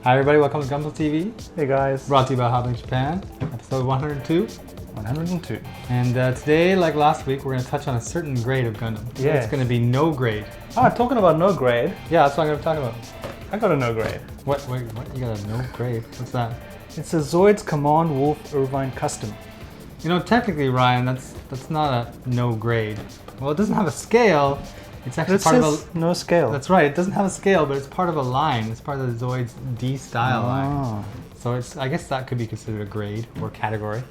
Hi everybody, welcome to Gunpla TV. Hey guys. Brought to you by Hobby Japan, episode 102. 102. And today, like last week, we're going to touch on a certain grade of Gundam. Yeah. It's going to be no grade. Ah, talking about no grade. Yeah, that's what I'm going to talk about. I got a no grade. What? Wait, what? You got a no grade? What's that? It's a Zoids Command Wolf Irvine Custom. You know, technically, Ryan, that's not a no grade. Well, it doesn't have a scale. It's actually It part of says no scale. That's right. It doesn't have a scale, but it's part of a line. It's part of the Zoids D style line. So I guess that could be considered a grade or category.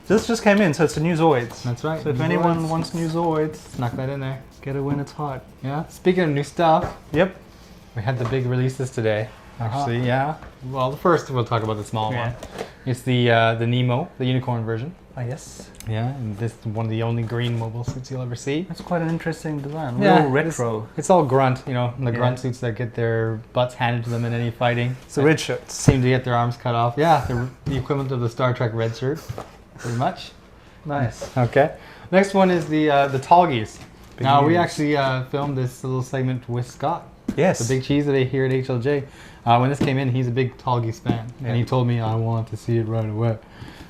This just came in, so it's a new Zoids. That's right. So if new anyone Zoids. wants new Zoids, Snuck that in there. get it when it's hot. Yeah. Speaking of new stuff, Yep. we had the big releases today. Actually, yeah. Well, first we'll talk about the small one. It's the Nemo, the unicorn version. Ah, yes. Yeah, and this is one of the only green mobile suits you'll ever see. That's quite an interesting design. Yeah, Real retro. It's all grunt, you know, the grunt suits that get their butts handed to them in any fighting. It's the red shirts. Seem to get their arms cut off. Yeah, they're the equivalent of the Star Trek red shirt, pretty much. Nice. Okay. Next one is the Tallgeese. Now we news. actually filmed this little segment with Scott, Yes. the big cheese that I hear at HLJ. When this came in, he's a big Tallgeese fan, and he told me I want to see it right away.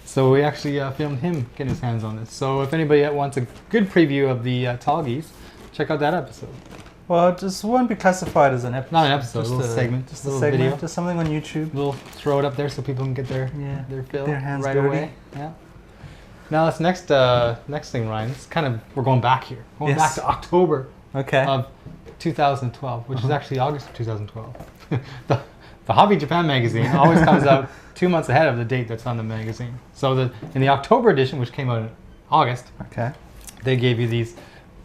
So we actually filmed him getting his hands on this. So if anybody wants a good preview of the Tallgeese, check out that episode. Well, it just won't be classified as an episode. Not an episode, just a little segment, Just a a little segment, video. just something on YouTube. We'll throw it up there so people can get their fill their hands right dirty. away. Yeah. Now this next thing, Ryan. It's kind of we're going back here. Going back Yes. to October Okay. of 2012, which is actually August of 2012. the Hobby Japan magazine always comes out 2 months ahead of the date that's on the magazine. So in the October edition, which came out in August, Okay. they gave you these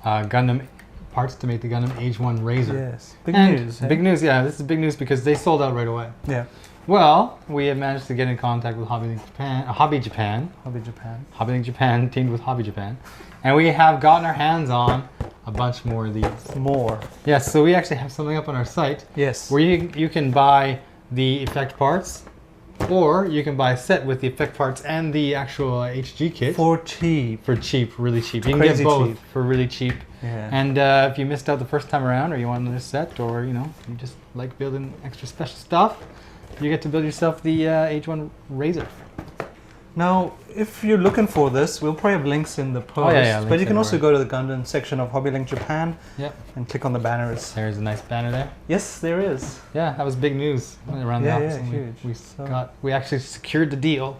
Gundam parts to make the Gundam H1 Razor. Yes. Big And news. Big news, yeah. This is big news because they sold out right away. Yeah. Well, we have managed to get in contact with Hobby Japan, Hobby Japan. Hobby Japan teamed with Hobby Japan, and we have gotten our hands on a bunch more of these. More. Yes, so we actually have something up on our site Yes. where you can buy the effect parts, or you can buy a set with the effect parts and the actual HG kit For cheap. for cheap, really cheap. You can get Crazy both cheap. for really cheap. Yeah. And if you missed out the first time around, or you want another set, or you just like building extra special stuff, you get to build yourself the H1 Razor. Now, if you're looking for this, we'll probably have links in the post. links but you can also everywhere. go to the Gundam section of Hobby Link Japan Yep. and click on the banners. There's a nice banner there. Yes, there is. Yeah, that was big news around the Yeah, office. yeah, and huge. we actually secured the deal,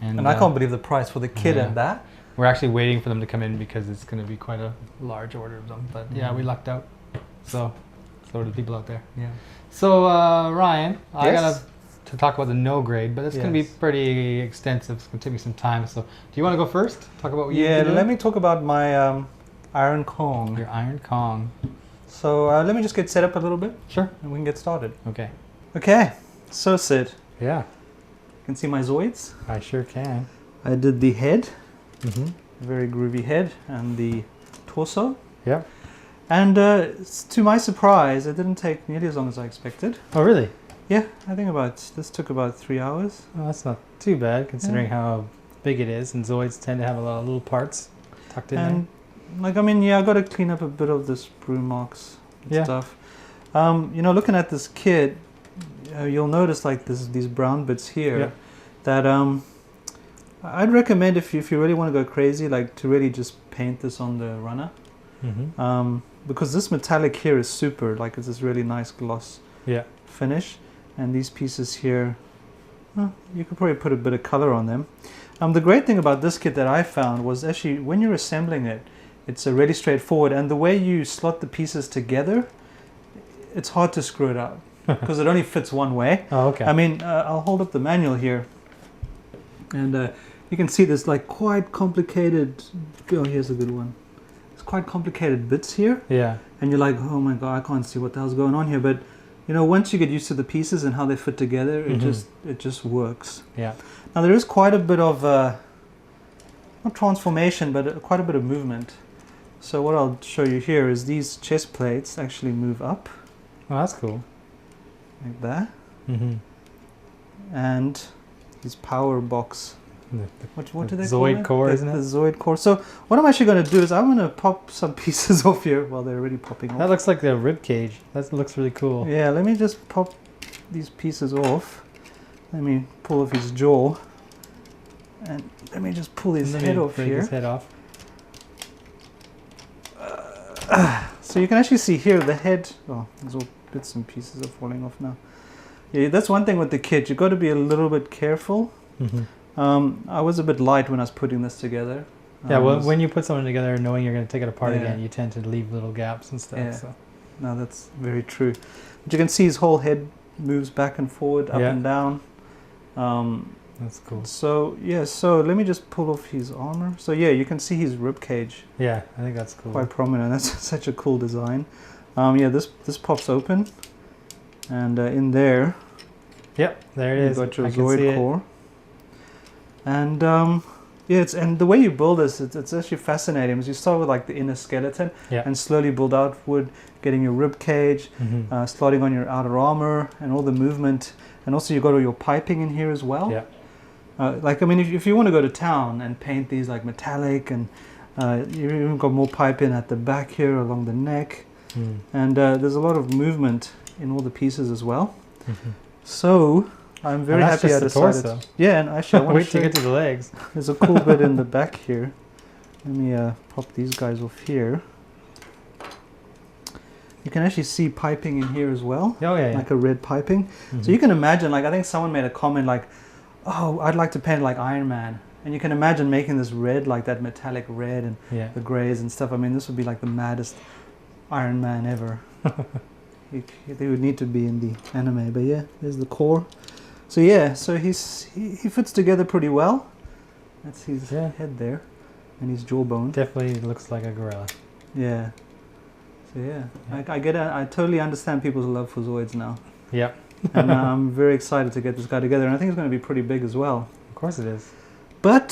And I can't believe the price for the kit yeah. and that. We're actually waiting for them to come in because it's going to be quite a large order of them. But yeah, we lucked out. So do the people out there. Yeah. So Ryan, I Yes? got to talk about the no grade, but it's going to be Yes. pretty extensive. It's going to take me some time. So do you want to go first? Talk about what you Yeah, do? let me talk about my Iron Kong. Your Iron Kong. So let me just get set up a little bit Sure. and we can get started. Okay. Okay, so Sid, Yeah, you can see my Zoids. I sure can. I did the head, Mm-hmm. very groovy head, and the torso. Yeah. And to my surprise, it didn't take nearly as long as I expected. Oh, really? Yeah, I think this took about 3 hours. Well, that's not too bad considering how big it is, and Zoids tend to have a lot of little parts tucked in And like, I mean, yeah, I got to clean up a bit of this broom marks and stuff. Looking at this kit, you'll notice like these brown bits here that I'd recommend if you really want to go crazy, like to really just paint this on the runner. Mm-hmm. Because this metallic here is super, like it's this really nice gloss finish. And these pieces here, you could probably put a bit of color on them. The great thing about this kit that I found was actually when you're assembling it, it's really straightforward. And the way you slot the pieces together, it's hard to screw it up because it only fits one way. Oh, okay. I mean, I'll hold up the manual here. And you can see there's like quite complicated, oh, here's a good one. It's quite complicated bits here. Yeah. And you're like, oh my God, I can't see what the hell's going on here. But once you get used to the pieces and how they fit together, it just works. Yeah. Now there is quite a bit of, not transformation, but quite a bit of movement. So what I'll show you here is these chest plates actually move up. Oh, that's cool. Like that. Mm-hmm. And these power box What do they call Zoid it? core, The isn't it? Zoid core. So what I'm actually going to do is I'm going to pop some pieces off here while they're already popping off. That looks like the rib cage. That looks really cool. Yeah, let me just pop these pieces off. Let me pull off his jaw. And let me just pull his head off here. His head off. So you can actually see here the head. Oh, there's all bits and pieces are falling off now. Yeah, that's one thing with the kit. You've got to be a little bit careful. I was a bit light when I was putting this together. Yeah, well, when you put something together knowing you're going to take it apart again, you tend to leave little gaps and stuff. Yeah. So. No, that's very true. But you can see his whole head moves back and forward, up and down. That's cool. So yeah, so let me just pull off his armor. So yeah, you can see his rib cage. Yeah, I think that's cool. Quite prominent. That's such a cool design. Yeah, this pops open, and in there. Yep, there it is. You've got your Zoid core. And yeah, and the way you build this, it's actually fascinating. Because you start with like the inner skeleton, and slowly build outward, getting your rib cage, starting on your outer armor, and all the movement. And also you've got all your piping in here as well. Yeah. Like, I mean, if you want to go to town and paint these like metallic, and you've even got more piping at the back here along the neck. And there's a lot of movement in all the pieces as well. So I'm very happy I decided. Yeah, and actually I want wait to get to the legs. There's a cool bit in the back here. Let me pop these guys off here. You can actually see piping in here as well. Oh yeah, like a red piping. So you can imagine, like, I think someone made a comment like, "Oh, I'd like to paint like Iron Man." And you can imagine making this red, like that metallic red, and the grays and stuff. I mean, this would be like the maddest Iron Man ever. They would need to be in the anime, but yeah, there's the core. So yeah, so he fits together pretty well. That's his head there, and his jawbone. Definitely looks like a gorilla. Yeah. So yeah, I get it. I totally understand people's love for Zoids now. Yep. And I'm very excited to get this guy together, and I think it's going to be pretty big as well. Of course it is. But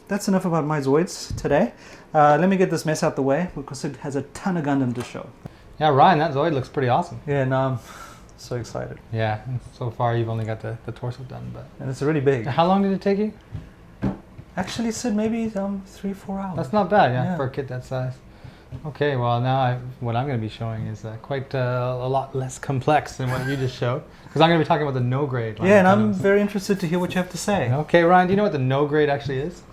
that's enough about my Zoids today. Let me get this mess out the way, because it has a ton of Gundam to show. Yeah, Ryan, that Zoid looks pretty awesome. Yeah, no, I'm so excited. Yeah, so far you've only got the torso done, but and it's really big. How long did it take you? Actually, Sid, maybe 3-4 hours. That's not bad, for a kit that size. Okay, well now what I'm going to be showing is quite a lot less complex than what you just showed, because I'm going to be talking about the no grade line. Yeah, and I'm very interested to hear what you have to say. Okay, Ryan, do you know what the no grade actually is?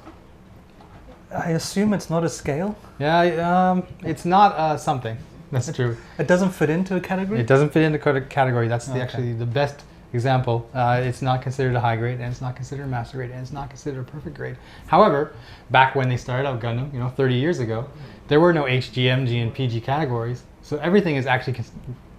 I assume it's not a scale. Yeah, it's not something. That's true. It doesn't fit into a category? It doesn't fit into a category. That's actually the best example. It's not considered a high grade, and it's not considered a master grade, and it's not considered a perfect grade. However, back when they started out Gundam, 30 years ago, there were no HG, MG, and PG categories. So everything is actually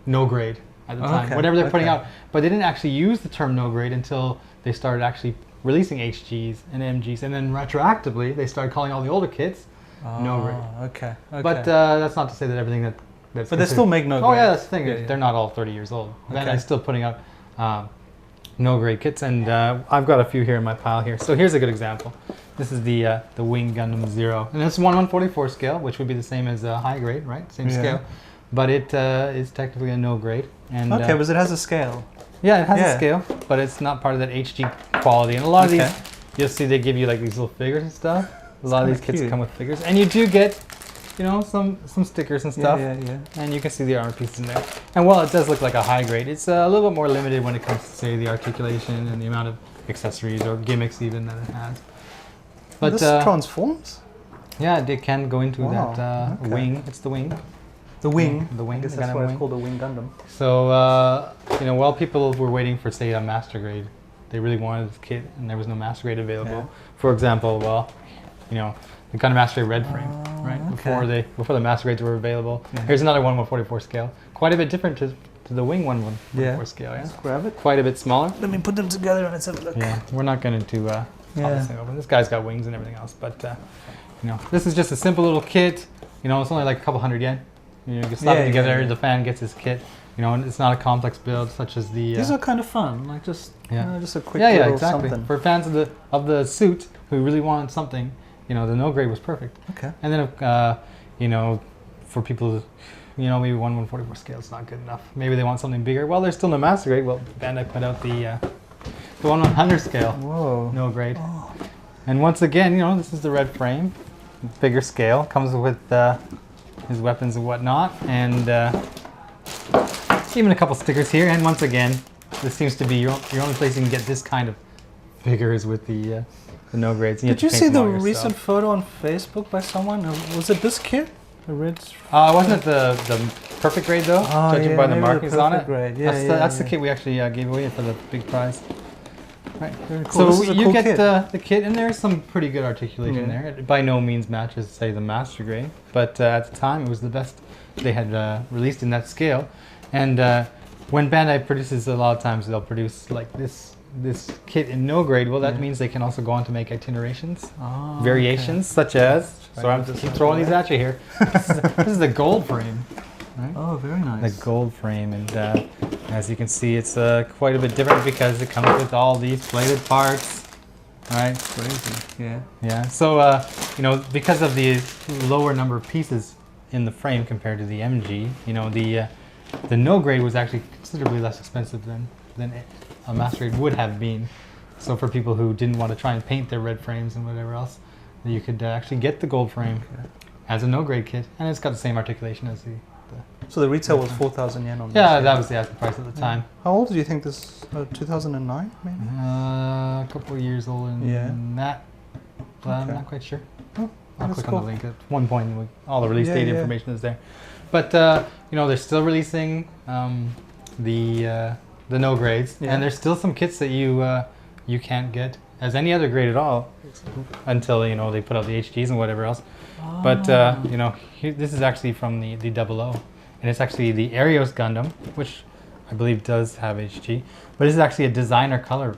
no grade at the time, whatever they're putting out. But they didn't actually use the term no grade until they started actually releasing HGs and MGs, and then retroactively they started calling all the older kits no grade. Okay. But that's not to say that everything that's but they still make no grade. Oh yeah, that's the thing. They're not all 30 years old. Bandai's still putting out no grade kits, and I've got a few here in my pile here. So here's a good example. This is the Wing Gundam Zero, and it's 1/144 scale, which would be the same as a high grade, right? Same scale, but it is technically a no grade. And because it has a scale. Yeah, it has a scale, but it's not part of that HG quality. And a lot of these, you'll see they give you like these little figures and stuff. A lot of these kits come with figures, and you do get, some stickers and stuff. Yeah. And you can see the armor pieces in there. And while it does look like a high grade, it's a little bit more limited when it comes to, say, the articulation and the amount of accessories or gimmicks even that it has. But this transforms? Yeah, it can go into that wing. It's the wing. The wing? The wing. I guess that's why it's called a Wing Gundam. So, while people were waiting for, say, a master grade, they really wanted this kit, and there was no master grade available. Yeah. For example, the Gundam Astray red frame, right? Before the master grades were available. Yeah. Here's another 1/144 scale. Quite a bit different to the Wing 1/144 scale. Yeah. Let's grab it. Quite a bit smaller. Let me put them together and let's have a look. Yeah, we're not going to pop this thing open. This guy's got wings and everything else, but this is just a simple little kit. It's only like a couple hundred yen. You can slap it together. The fan gets his kit. And it's not a complex build such as the. These are kind of fun, like just a quick exactly. something. For fans of the suit who really wanted something, the no grade was perfect. Okay. And then for people, maybe 1/144 scale is not good enough. Maybe they want something bigger. Well, there's still no master grade. Well, Bandai put out the 1/100 scale. Whoa. No grade. Oh. And once again, this is the red frame, bigger scale, comes with his weapons and whatnot, and even a couple stickers here. And once again, this seems to be your only place you can get this kind of figures with the no grades. Did you see the recent photo on Facebook by someone? Was it this kit? The red. Wasn't it the perfect grade though? Judging by the markings on it. Grade. That's the kit we actually gave away for the big prize. Right. Cool. So you get the kit, and there's some pretty good articulation there. It by no means matches, say, the master grade, but at the time it was the best they had released in that scale. And when Bandai produces, a lot of times they'll produce like this kit in no grade. Well, that means they can also go on to make itinerations, variations, such as. So I'm just throwing these at you here. This is the gold frame. Right? Oh, very nice. The gold frame, and as you can see, it's quite a bit different because it comes with all these plated parts. Right? Crazy. Yeah. Yeah. So you know, because of the lower number of pieces in the frame compared to the MG, you know, the no grade was actually considerably less expensive than a master grade would have been. So for people who didn't want to try and paint their red frames and whatever else, you could actually get the gold frame as a no grade kit, and it's got the same articulation as the. So the retail was 4,000 yen on this. Yeah, that was the asking price at the time. How old do you think this? 2009, maybe. A couple of years old, and that. I'm not quite sure. Oh, I'll click on the link. At one point, all the release date information is there. But you know, they're still releasing the no grades, and there's still some kits that you can't get as any other grade at all until, you know, they put out the HGs and whatever else. But you know, this is actually from the 00, and it's actually the Arios Gundam, which I believe does have HG, but this is actually a designer color.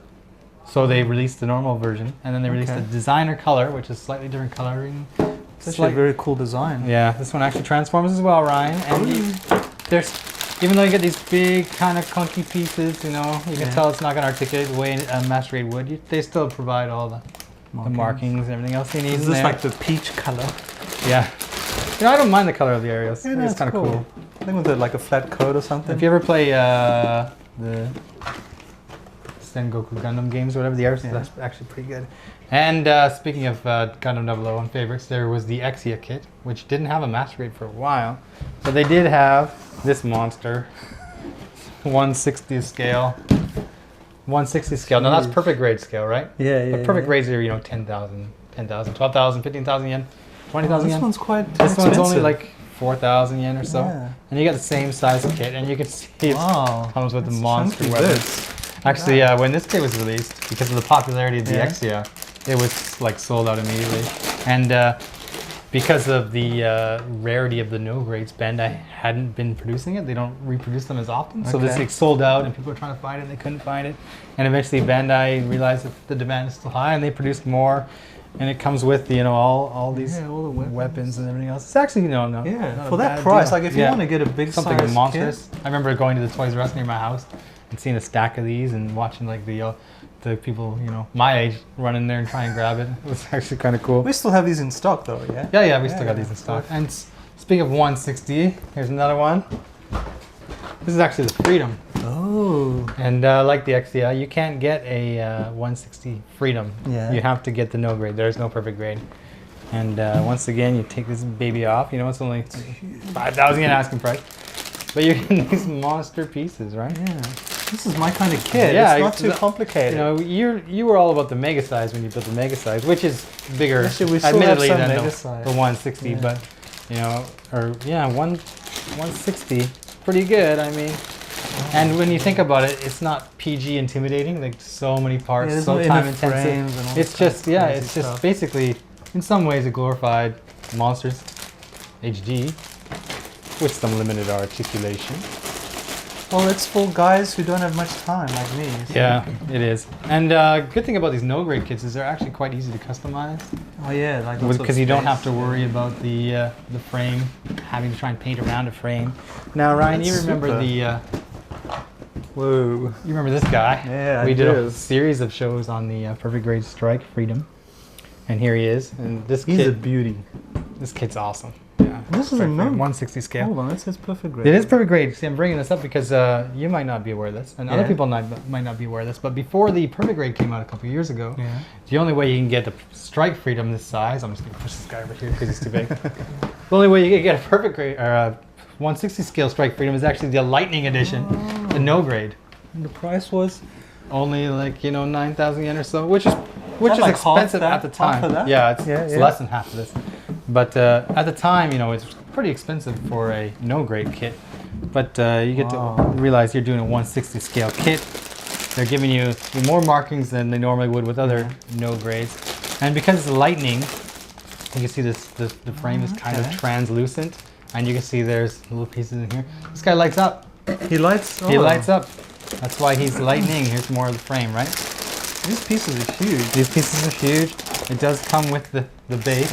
So they released the normal version, and then they released a designer color, which is slightly different coloring. It's actually a very cool design. Yeah, this one actually transforms as well, Ryan. And there's, even though you get these big kind of clunky pieces, you know, you can tell it's not going to articulate the way a master grade would. They still provide all the markings and everything else you need. Is this like the peach color? Yeah. You know, I don't mind the color of the Arios. Yeah, it's kind of cool. I think with like a flat coat or something. If you ever play the Sengoku Gundam games or whatever, the Arios is actually pretty good. And speaking of Gundam 00 and favorites, there was the Exia kit, which didn't have a master grade for a while. So they did have this monster, 1/60 scale. 1/60 scale. Now that's perfect grade scale, right? Yeah. But perfect grades are, you know, 10,000, 12,000, 15,000 yen, 20,000 yen. This one's quite This expensive. one's only like 4,000 yen or so. Yeah. And you get the same size kit, and you can see it comes with the monster chunky weapons. Actually, when this kit was released, because of the popularity of the Exia, it was like sold out immediately. And because of the rarity of the no grades, Bandai hadn't been producing it. They don't reproduce them as often. So this like sold out, and people were trying to find it, and they couldn't find it. And eventually Bandai realized that the demand is still high, and they produced more. And it comes with, you know, all these all the weapons and everything else. It's actually, not for that price, deal. like if you want to get a big something size monstrous. kit. I remember going to the Toys R Us near my house and seeing a stack of these and watching like the people, you know, my age run in there and try and grab it. It was actually kind of cool. We still have these in stock though, yeah? Yeah, we still got these in stock. And speaking of 1/60, here's another one. This is actually the Freedom. Oh. And like the Exia, you can't get a 1/60 Freedom. Yeah. You have to get the no grade. There's no perfect grade. And once again, you take this baby off. You know, it's only 5,000 yen asking price. But you're getting these monster pieces, right? Yeah. This is my kind of kit. Yeah, it's not too complicated. You know, you were all about the mega size when you built the mega size, which is bigger, actually, we still admittedly, have some than mega the size. 1/60. But you know, 1/60, pretty good. I mean, and when you think about it, it's not PG intimidating. Like so many parts, so time intensive. It's just it's just basically, in some ways, a glorified Monsters HD with some limited articulation. Well, it's for guys who don't have much time, like me. So. Yeah, it is. And good thing about these no-grade kits is they're actually quite easy to customize. Oh yeah, like because you don't have to worry about the frame, having to try and paint around a frame. Now, Ryan, you remember the... Whoa. You remember this guy? Yeah, we did a series of shows on the Perfect Grade Strike Freedom. And here he is. And this He's a beauty. This kit's awesome. Yeah. This is a 1/60 scale. Hold on, it says perfect grade. It is perfect grade. See, I'm bringing this up because you might not be aware of this, and other people might not be aware of this. But before the perfect grade came out a couple of years ago, the only way you can get the Strike Freedom this size, I'm just going to push this guy over here because he's too big. The only way you can get a perfect grade or a 1/60 scale Strike Freedom is actually the Lightning Edition, the no grade. And the price was only like 9,000 yen or so, which is like expensive at the half of time. that? Yeah, it's less than half of this. But at the time, it's pretty expensive for a no grade kit. But you get to realize you're doing a 1/60 scale kit. They're giving you more markings than they normally would with other no grades, and because it's lightning, you can see the frame is kind of translucent, and you can see there's little pieces in here. This guy lights up. He lights. He lights up. That's why he's lightning. Here's more of the frame, right? These pieces are huge. These pieces are huge. It does come with the base,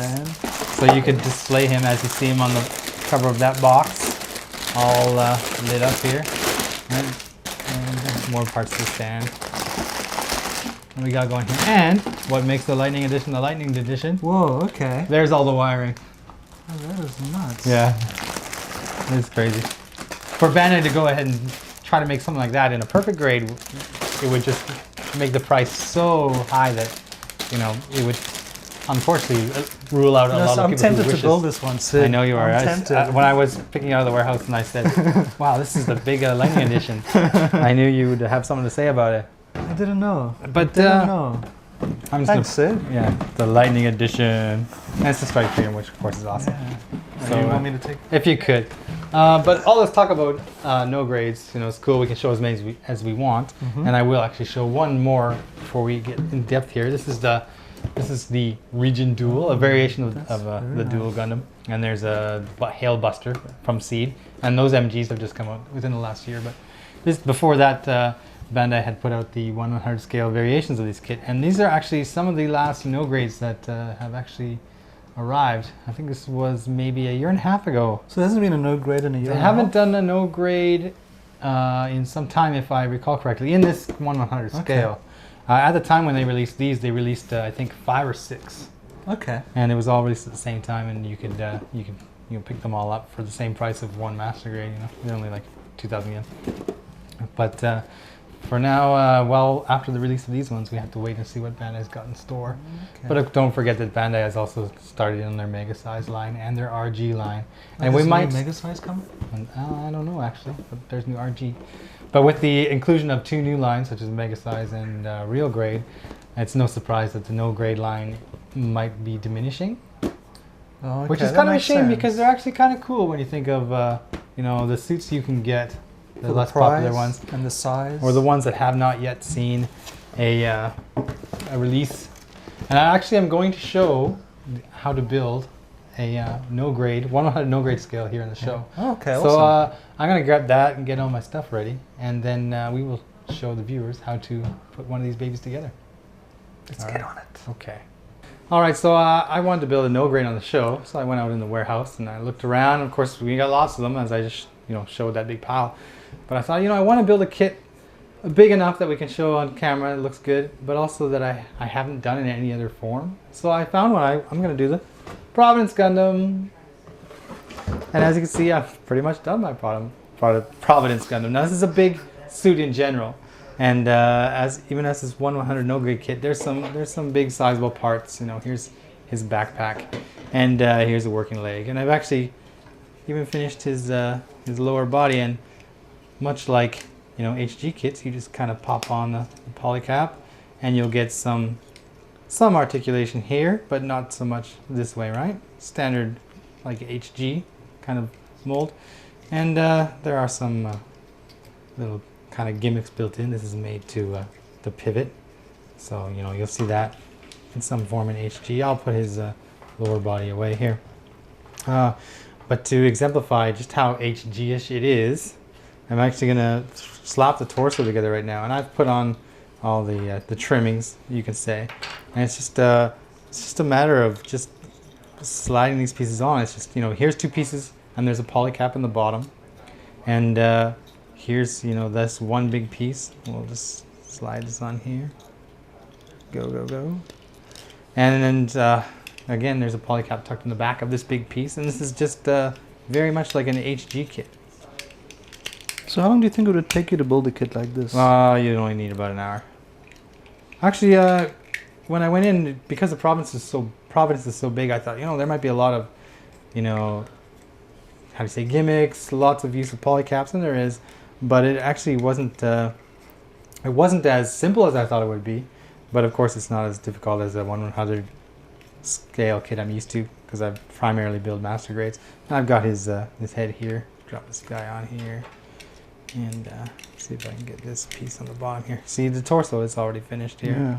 so you could display him as you see him on the cover of that box, all lit up here. And more parts to the stand. What we got going here? And what makes the Lightning Edition the Lightning Edition? Whoa, okay. There's all the wiring. Oh, that is nuts. Yeah. It's crazy. For Bandai to go ahead and try to make something like that in a perfect grade, it would just make the price so high that, it would unfortunately rule out a lot of people's wishes. I'm tempted to build this one, Sid. I know you are. I'm tempted. When I was picking out of the warehouse and I said, wow, this is the big Lightning Edition, I knew you would have something to say about it. I didn't know. But I'm just Thanks, Sid. Yeah, the Lightning Edition. And it's the strike premium, which of course is awesome. Yeah. So you want me to take? If you could. But all this talk about no grades, it's cool. We can show as many as we want, and I will actually show one more before we get in depth here. This is the Region Duel, a variation of the Duel Gundam, and there's a Hail Buster from Seed, and those MGs have just come out within the last year. But before that, Bandai had put out the 1/100 scale variations of this kit, and these are actually some of the last no grades that have actually arrived. I think this was maybe a year and a half ago. So there hasn't been a no grade in a year. They haven't done a no grade in some time, if I recall correctly, in this 1/100 scale. At the time when they released these, they released I think 5 or 6. Okay. And it was all released at the same time, and you could pick them all up for the same price of one master grade. They're only like 2,000 yen. But for now, after the release of these ones, we have to wait and see what Bandai's got in store. Okay. But don't forget that Bandai has also started on their Mega Size line and their RG line. And we might Mega Size coming? I don't know actually, but there's new RG. But with the inclusion of 2 new lines, such as Mega Size and Real Grade, it's no surprise that the no grade line might be diminishing. Oh, okay. Which is kind of a shame because they're actually kind of cool when you think of the suits you can get. The less popular ones and the size, or the ones that have not yet seen a release. And I actually am going to show how to build a no grade 1/100 no grade scale here in the show. Oh, okay, so awesome. I'm gonna grab that and get all my stuff ready, and then we will show the viewers how to put one of these babies together. Let's get on it. Okay. All right, so I wanted to build a no grade on the show, so I went out in the warehouse and I looked around. Of course, we got lots of them, as I just showed that big pile. But I thought, I want to build a kit big enough that we can show on camera, it looks good, but also that I haven't done in any other form. So I found one. I'm going to do the Providence Gundam. And as you can see, I've pretty much done my Providence Gundam. Now this is a big suit in general. And even as this 1/100 no grade kit, there's some big sizable parts. Here's his backpack, and here's a working leg. And I've actually even finished his lower body, and much like HG kits, you just kind of pop on the poly cap and you'll get some articulation here, but not so much this way, right? Standard like HG kind of mold. And there are some little kind of gimmicks built in. This is made to pivot, so you'll see that in some form in HG. I'll put his lower body away here, but to exemplify just how HG-ish it is, I'm actually gonna slap the torso together right now, and I've put on all the trimmings, you can say, and it's just a matter of just sliding these pieces on. It's just here's 2 pieces, and there's a poly cap in the bottom, and here's this one big piece. We'll just slide this on here. Go, and then again, there's a poly cap tucked in the back of this big piece, and this is just very much like an HG kit. So how long do you think it would take you to build a kit like this? You only need about an hour. Actually, when I went in, because the Providence is so big, I thought, there might be a lot of, how do you say, gimmicks, lots of use of polycaps, and there is, but it actually wasn't It wasn't as simple as I thought it would be, but of course it's not as difficult as a 1/100 scale kit I'm used to, because I primarily build master grades. And I've got his head here. Drop this guy on here, and see if I can get this piece on the bottom here. See, the torso is already finished here. Yeah.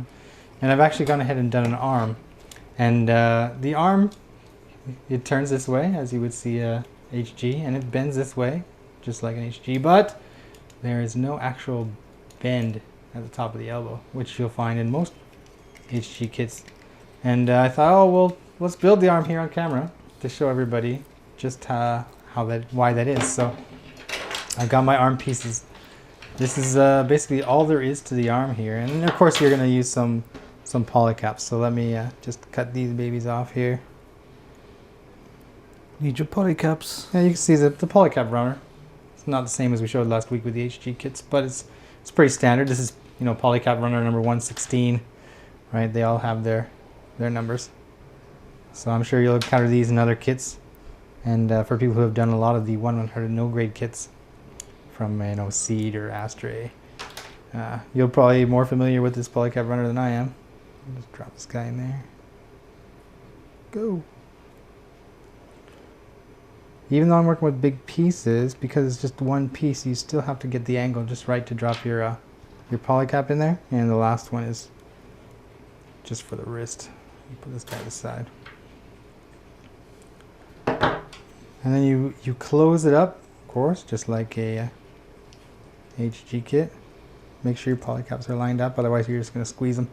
And I've actually gone ahead and done an arm. And the arm, it turns this way, as you would see a HG, and it bends this way, just like an HG, but there is no actual bend at the top of the elbow, which you'll find in most HG kits. And I thought, oh, well, let's build the arm here on camera to show everybody just why that is. So I've got my arm pieces. This is basically all there is to the arm here. And of course you're going to use some polycaps. So let me just cut these babies off here. Need your polycaps. Yeah, you can see the polycap runner. It's not the same as we showed last week with the HG kits, but it's pretty standard. This is, you know, polycap runner number 116, right? They all have their numbers. So I'm sure you'll encounter these in other kits. And for people who have done a lot of the 1/100 no grade kits from, you know, Seed or Astray, you're probably more familiar with this polycap runner than I am. Just drop this guy in there. Go. Even though I'm working with big pieces, because it's just one piece, you still have to get the angle just right to drop your polycap in there. And the last one is just for the wrist. You put this guy aside. And then you close it up, of course, just like a HG kit. Make sure your polycaps are lined up, otherwise you're just going to squeeze them.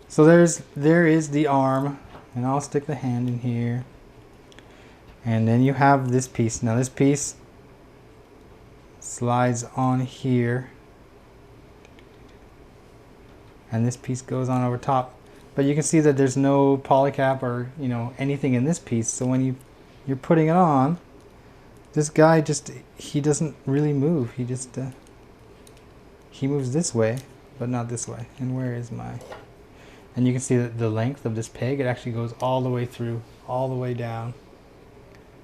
So there is the arm, and I'll stick the hand in here. And then you have this piece. Now this piece slides on here, and this piece goes on over top. But you can see that there's no polycap or, you know, anything in this piece. So when you're putting it on, this guy he doesn't really move. He just he moves this way, but not this way. And where is my? And you can see that the length of this peg, it actually goes all the way through, all the way down,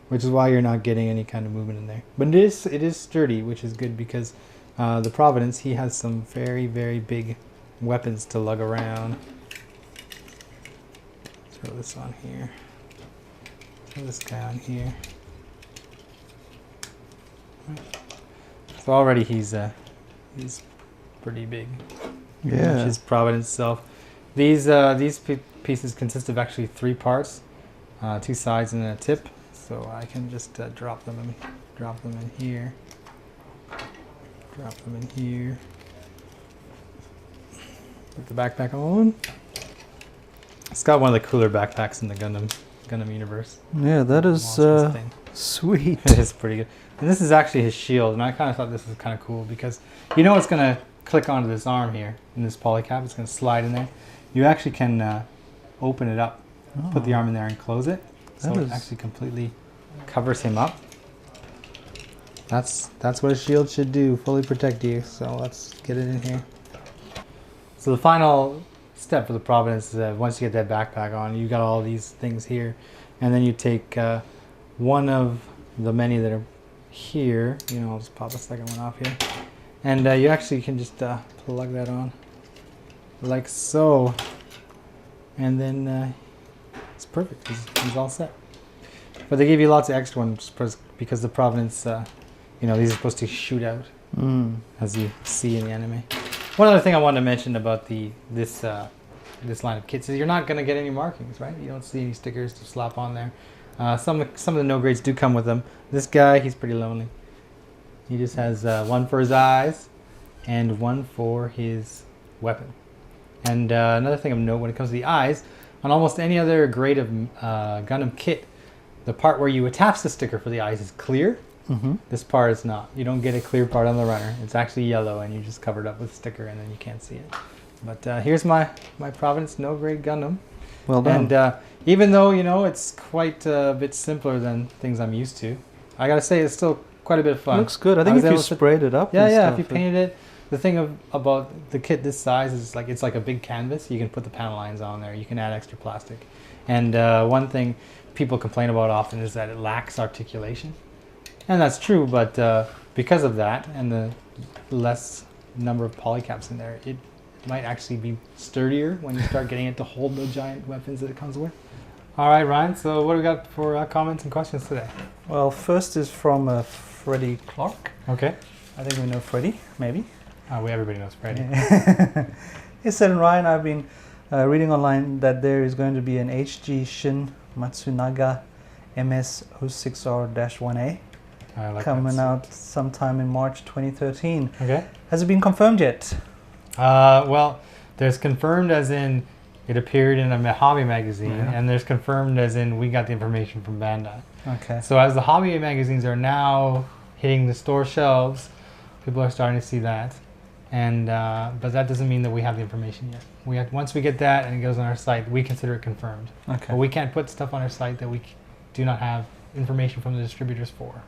which is why you're not getting any kind of movement in there. But it is sturdy, which is good, because the Providence, he has some very, very big weapons to lug around. Throw this on here. Throw this guy on here. So already he's pretty big. Yeah. Which is Providence itself. These pieces consist of actually 3 parts, 2 sides and a tip. So I can just drop them in here. Drop them in here. Put the backpack on. It's got one of the cooler backpacks in the Gundam universe. Yeah, that is sweet. It is pretty good. And this is actually his shield, and I kind of thought this was kind of cool, because you know it's going to click onto this arm here in this polycap. It's going to slide in there. You actually can open it up, put the arm in there and close it. So it actually completely covers him up. That's what a shield should do, fully protect you. So let's get it in here. So the final step for the Providence is that once you get that backpack on, you got all these things here, and then you take one of the many that are here. You know, I'll just pop a second one off here, and you actually can just plug that on like so, and then it's perfect. He's all set. But they give you lots of extra ones because the Providence, you know, these are supposed to shoot out, as you see in the anime. One other thing I wanted to mention about this line of kits is you're not going to get any markings, right? You don't see any stickers to slap on there. Some of the no grades do come with them. This guy, he's pretty lonely. He just has one for his eyes and one for his weapon. And another thing of note when it comes to the eyes, on almost any other grade of Gundam kit, the part where you attach the sticker for the eyes is clear. This part is not. You don't get a clear part on the runner. It's actually yellow, and you just cover it up with a sticker, and then you can't see it. But here's my Providence no grade Gundam. Well done. And even though, you know, it's quite a bit simpler than things I'm used to, I gotta say it's still quite a bit of fun. Looks good. I think if you sprayed it up. Yeah, if you painted it. The thing about the kit this size is it's like a big canvas. You can put the panel lines on there. You can add extra plastic. And one thing people complain about often is that it lacks articulation. And that's true, but because of that and the less number of polycaps in there, it might actually be sturdier when you start getting it to hold the giant weapons that it comes with. All right, Ryan, so what do we got for comments and questions today? Well, first is from Freddie Clark. Okay. I think we know Freddie, maybe. Everybody knows Freddie. He said, Ryan, I've been reading online that there is going to be an HG Shin Matsunaga MS06R-1A coming out sometime in March 2013. Okay. Has it been confirmed yet? Well, there's confirmed as in it appeared in a hobby magazine, and there's confirmed as in we got the information from Bandai. Okay. So as the hobby magazines are now hitting the store shelves, people are starting to see that, and but that doesn't mean that we have the information yet. Once we get that and it goes on our site, we consider it confirmed. Okay. But we can't put stuff on our site that we do not have information from the distributors for.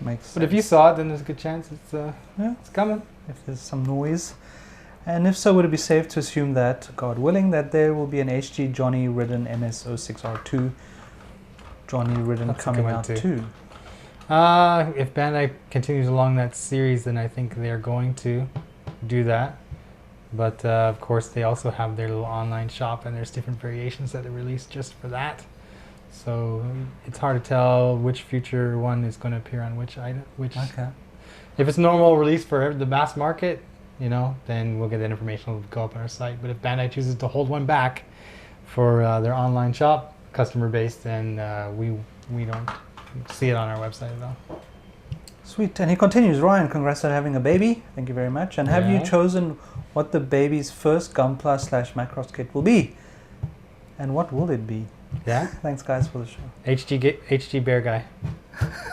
Makes sense. But if you saw it, then there's a good chance it's coming. If there's some noise. And if so, would it be safe to assume that, God willing, that there will be an HG Johnny Ridden MS06R2 Johnny Ridden coming out too? If Bandai continues along that series, then I think they're going to do that. But of course, they also have their little online shop, and there's different variations that they release just for that. So it's hard to tell which future one is going to appear on which item. Okay. If it's normal release for the mass market, then we'll get that information. It'll go up on our site. But if Bandai chooses to hold one back for their online shop customer base, then we don't see it on our website at all. Sweet. And he continues, Ryan, congrats on having a baby. Thank you very much. And have you chosen what the baby's first Gunpla / Macross kit will be? And what will it be? Yeah. Thanks, guys, for the show. HG Bear Guy.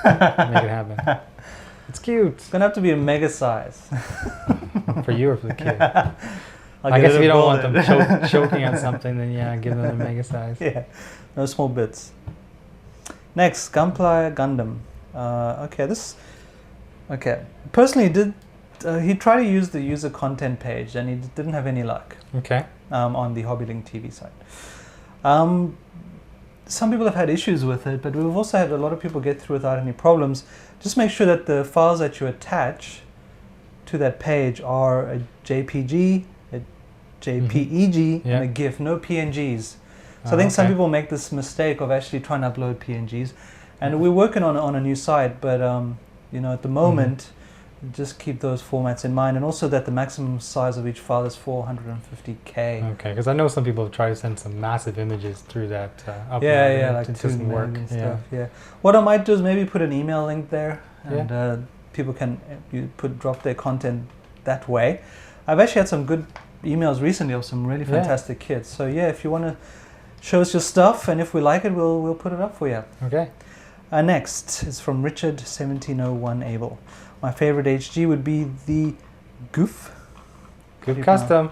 Make it happen. It's cute. It's going to have to be a mega size. For you or for the kid? I guess if you don't want them choking on something, then give them a mega size. Yeah, no small bits. Next, Gunpla Gundam. Personally, he tried to use the user content page, and he didn't have any luck. Okay. On the HobbyLink TV site. Some people have had issues with it, but we've also had a lot of people get through without any problems. Just make sure that the files that you attach to that page are a JPG, a JPEG, and a GIF, no PNGs. So I think some people make this mistake of actually trying to upload PNGs. And we're working on a new site, but at the moment, just keep those formats in mind, and also that the maximum size of each file is 450K. Okay, because I know some people have tried to send some massive images through that upload. Like it doesn't work. And stuff. What I might do is maybe put an email link there, and people can drop their content that way. I've actually had some good emails recently of some really fantastic kits. So if you want to show us your stuff, and if we like it, we'll put it up for you. Okay. Next is from Richard 1701 Abel. My favorite HG would be the Goof Custom,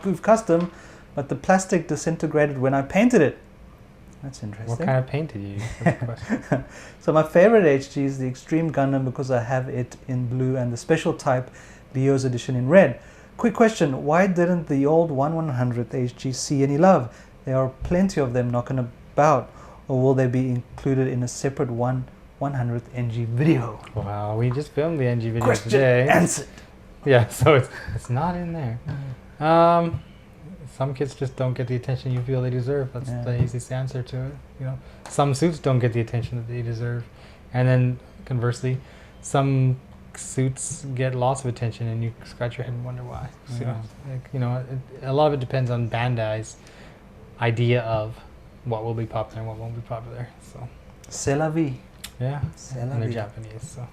but the plastic disintegrated when I painted it. That's interesting. What kind of paint did you use? That's the question. So my favorite HG is the Extreme Gundam because I have it in blue and the special type Leo's edition in red. Quick question, why didn't the old 1/100th HG see any love? There are plenty of them knocking about, or will they be included in a separate 1/100th NG video? Wow, we just filmed the NG video Question today. answered. Yeah, so it's not in there. Some kids just don't get the attention you feel they deserve. That's the easiest answer to it. Some suits don't get the attention that they deserve, and then conversely, some suits get lots of attention, and you scratch your head and wonder why. So, a lot of it depends on Bandai's idea of what will be popular and what won't be popular. So, c'est la vie. Yeah, and they're Japanese. So.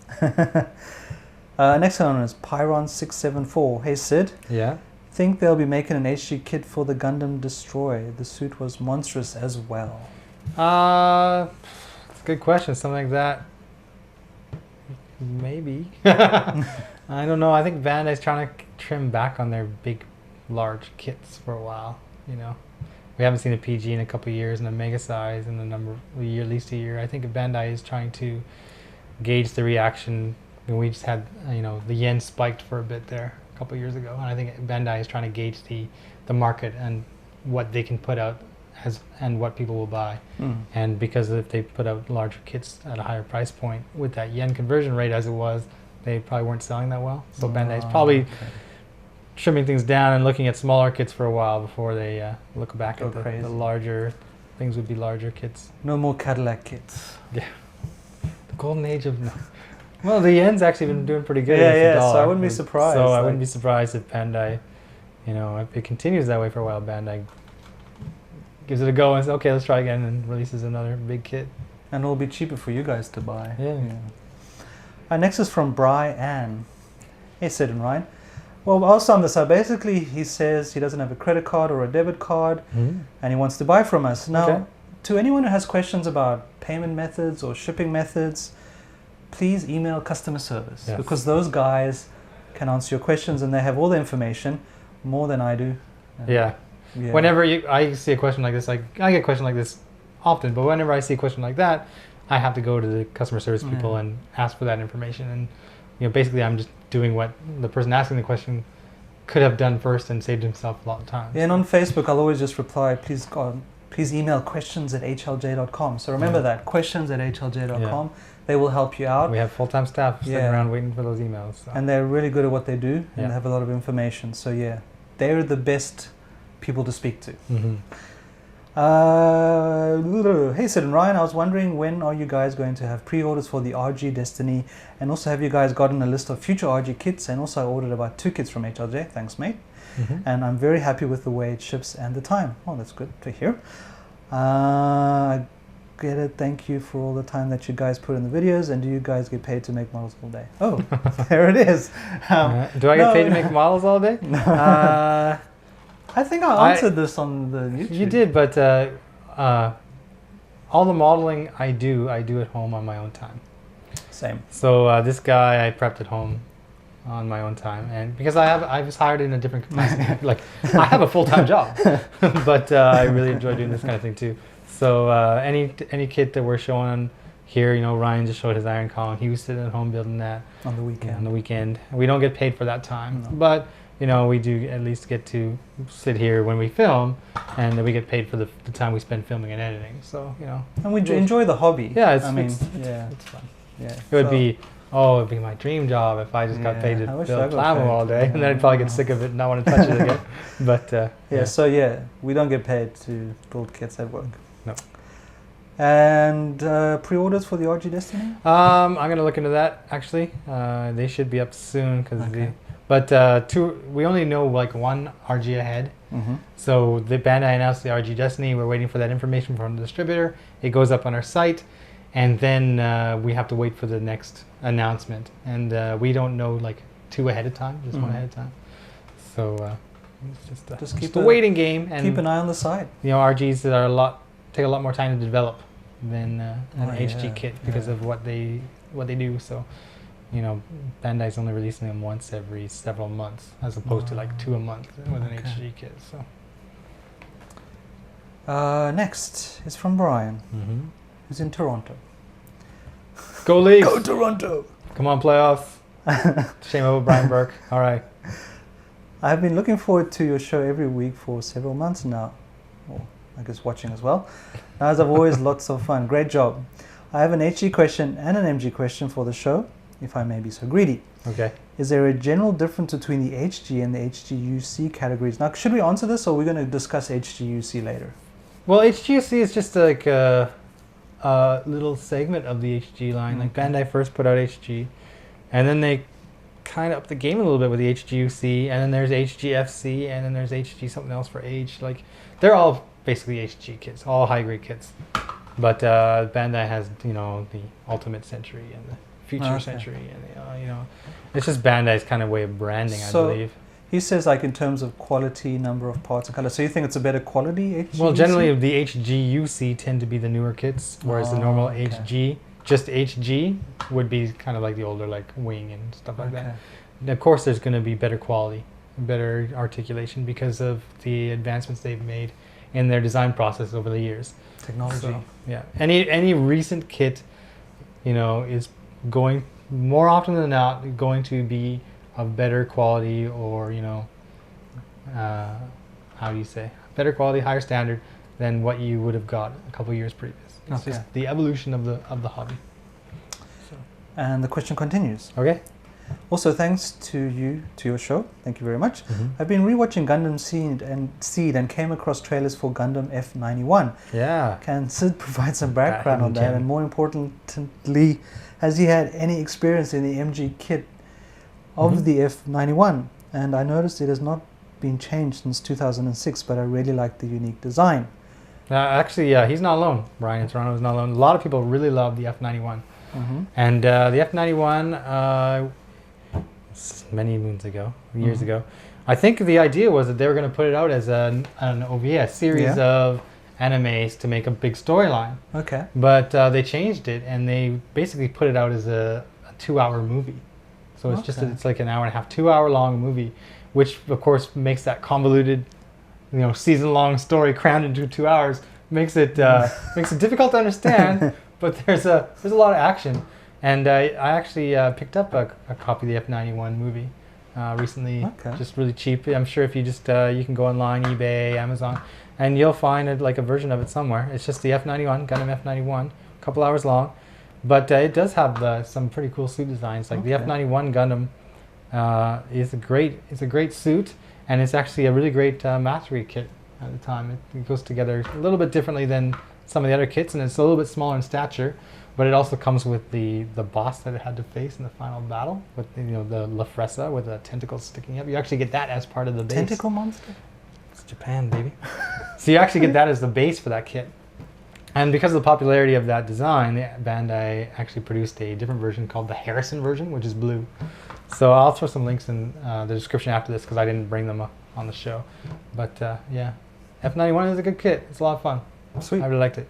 Next one is Pyron674. Hey Sid. Yeah. Think they'll be making an HG kit for the Gundam Destroy. The suit was monstrous as well. It's a good question. Something like that. Maybe. I don't know. I think Bandai's trying to trim back on their big, large kits for a while. We haven't seen a PG in a couple of years and a mega size in at least a year. I think Bandai is trying to gauge the reaction. We just had, the yen spiked for a bit there a couple of years ago, and I think Bandai is trying to gauge the market and what they can put out and what people will buy. And because if they put out larger kits at a higher price point with that yen conversion rate as it was, they probably weren't selling that well. So Bandai is probably trimming things down and looking at smaller kits for a while before they look back at the larger things. Would be larger kits. No more Cadillac kits. Yeah, the golden age of. Well, the yen's actually been doing pretty good. Yeah. So I wouldn't be surprised. So I wouldn't be surprised if Bandai, if it continues that way for a while, Bandai gives it a go and says, okay, let's try again, and releases another big kit. And it'll be cheaper for you guys to buy. Yeah. Next is from Brian. Hey, Sid and Ryan. Well, I'll sum this up. Basically, he says he doesn't have a credit card or a debit card, and he wants to buy from us. Now, to anyone who has questions about payment methods or shipping methods, please email customer service, because those guys can answer your questions and they have all the information, more than I do. Yeah. Whenever I see a question like this, I get a question like this often, but whenever I see a question like that, I have to go to the customer service people and ask for that information. And basically I'm just doing what the person asking the question could have done first and saved himself a lot of time. Yeah, and on Facebook I'll always just reply, please email questions@hlj.com. So remember that, questions@hlj.com. They will help you out. We have full-time staff sitting around waiting for those emails. So. And they're really good at what they do, and they have a lot of information. So they're the best people to speak to. Hey Sid and Ryan, I was wondering, when are you guys going to have pre-orders for the RG Destiny, and also have you guys gotten a list of future RG kits? And also I ordered about 2 kits from HLJ, thanks mate. And I'm very happy with the way it ships and the time. Oh, that's good to hear. I get it, thank you for all the time that you guys put in the videos. And do you guys get paid to make models all day? Oh, there it is. Do I get paid to make models all day? I think I answered this on the YouTube. You did, but all the modeling I do at home on my own time. Same. So this guy I prepped at home on my own time, and because I was hired in a different capacity. Like I have a full-time job, but I really enjoy doing this kind of thing too. So any kit that we're showing here, Ryan just showed his Iron Kong. He was sitting at home building that on the weekend. On the weekend, we don't get paid for that time, but we do at least get to sit here when we film, and then we get paid for the time we spend filming and editing. So and we enjoy the hobby. Yeah, it's fun. Yeah, it would be my dream job if I just got paid to build Plamo all day, and then I'd probably get sick of it and not want to touch it again. But so we don't get paid to build kits at work. No. And pre-orders for the RG Destiny? I'm gonna look into that actually. They should be up soon But we only know like 1 RG ahead. So the Bandai announced the RG Destiny. We're waiting for that information from the distributor. It goes up on our site, and then we have to wait for the next announcement. And we don't know like 2 ahead of time, just 1 ahead of time. So it's just a waiting game. And keep an eye on the site. RGs that are take a lot more time to develop than an HG kit because of what they do. So. Bandai's only releasing them once every several months, as opposed to like 2 a month with an HG kit. So. Next is from Brian, who's in Toronto. Go Leafs! Go Toronto! Come on, playoffs! Shame over Brian Burke. All right. I've been looking forward to your show every week for several months now. Well, I guess watching as well. As I've always, lots of fun. Great job. I have an HG question and an MG question for the show, if I may be so greedy. Okay. Is there a general difference between the HG and the HGUC categories? Now, should we answer this, or are we going to discuss HGUC later? Well, HGUC is just like a little segment of the HG line. Like Bandai first put out HG, and then they kind of upped the game a little bit with the HGUC, and then there's HGFC, and then there's HG something else for H. Like, they're all basically HG kits, all high-grade kits. But Bandai has, the Ultimate Century and the Future Century, and it's just Bandai's kind of way of branding, I believe. He says, like, in terms of quality, number of parts and color. So you think it's a better quality HGUC? Well, generally the HGUC tend to be the newer kits, whereas the normal HG, just HG, would be kind of like the older, like Wing and stuff like that. And of course, there's going to be better quality, better articulation because of the advancements they've made in their design process over the years. Technology. So, yeah. Any recent kit, is going more often than not going to be of better quality, or how do you say, better quality, higher standard than what you would have got a couple years previous. It's just the evolution of the hobby. So. And the question continues. Okay. Also, thanks to your show. Thank you very much. I've been rewatching Gundam Seed and came across trailers for Gundam F91. Yeah. Can Sid provide some background on that? And more importantly, has he had any experience in the MG kit of the F91? And I noticed it has not been changed since 2006, but I really like the unique design. Actually, he's not alone. Brian in Toronto is not alone. A lot of people really love the F91. And the F91, many moons ago, years ago, I think the idea was that they were going to put it out as an OVA, a series of animes to make a big storyline. Okay. But they changed it, and they basically put it out as a 2-hour movie. So it's it's like an hour and a half, 2-hour long movie, which of course makes that convoluted, season-long story crammed into 2 hours. Makes it difficult to understand, but there's a lot of action. And I actually picked up a copy of the F91 movie recently, just really cheap. I'm sure if you just you can go online, eBay, Amazon, and you'll find a version of it somewhere. It's just the F91, Gundam F91, a couple hours long, but it does have some pretty cool suit designs. Like the F91 Gundam is a great suit, and it's actually a really great mastery kit at the time. It goes together a little bit differently than some of the other kits, and it's a little bit smaller in stature. But it also comes with the boss that it had to face in the final battle, with the La Fresa with the tentacles sticking up. You actually get that as part of the base. Tentacle monster? It's Japan, baby. So you actually get that as the base for that kit. And because of the popularity of that design, Bandai actually produced a different version called the Harrison version, which is blue. So I'll throw some links in the description after this because I didn't bring them up on the show. But yeah, F91 is a good kit. It's a lot of fun. Sweet. I really liked it.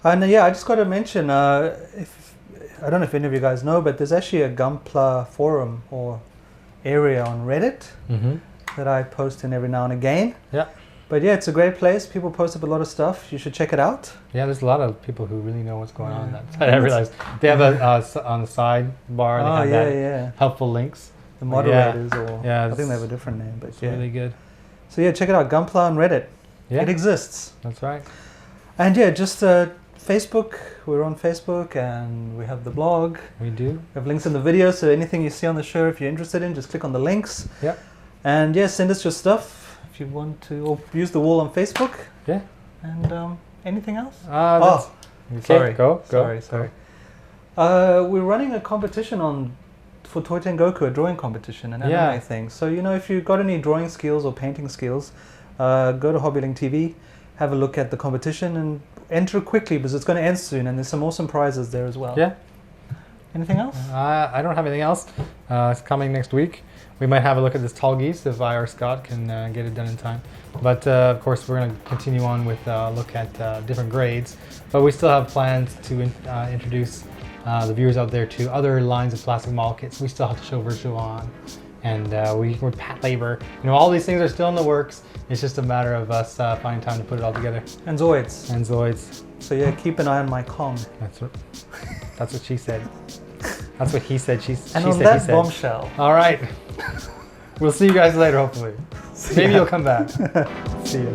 And I just got to mention, I don't know if any of you guys know, but there's actually a Gunpla forum or area on Reddit that I post in every now and again. Yeah. But yeah, it's a great place. People post up a lot of stuff. You should check it out. Yeah, there's a lot of people who really know what's going on in that site. I realized they have on the sidebar. They have helpful links. The moderators, I think they have a different name, but it's really good. So yeah, check it out. Gunpla on Reddit. Yeah, it exists. That's right. And yeah, just Facebook, we're on Facebook, and we have the blog. We do. We have links in the video, so anything you see on the show, if you're interested in, just click on the links. Yeah. And yeah, send us your stuff if you want to, or use the wall on Facebook. Yeah. And anything else? Sorry. Go. Sorry. We're running a competition for Toy Tengoku, a drawing competition, an anime thing. So if you've got any drawing skills or painting skills, go to Hobbylink TV, have a look at the competition, and enter quickly because it's going to end soon, and there's some awesome prizes there as well. Yeah. Anything else? I don't have anything else. It's coming next week. We might have a look at this Tallgeese if I or Scott can get it done in time. But of course, we're going to continue on with a look at different grades. But we still have plans to introduce the viewers out there to other lines of plastic model kits. We still have to show Virtual On, and we're Pat Labor. All these things are still in the works. It's just a matter of us finding time to put it all together. And Zoids. So yeah, keep an eye on my com. That's what she said. That's what he said. She said. And on that bombshell. All right. We'll see you guys later, hopefully. Maybe you'll come back. See you.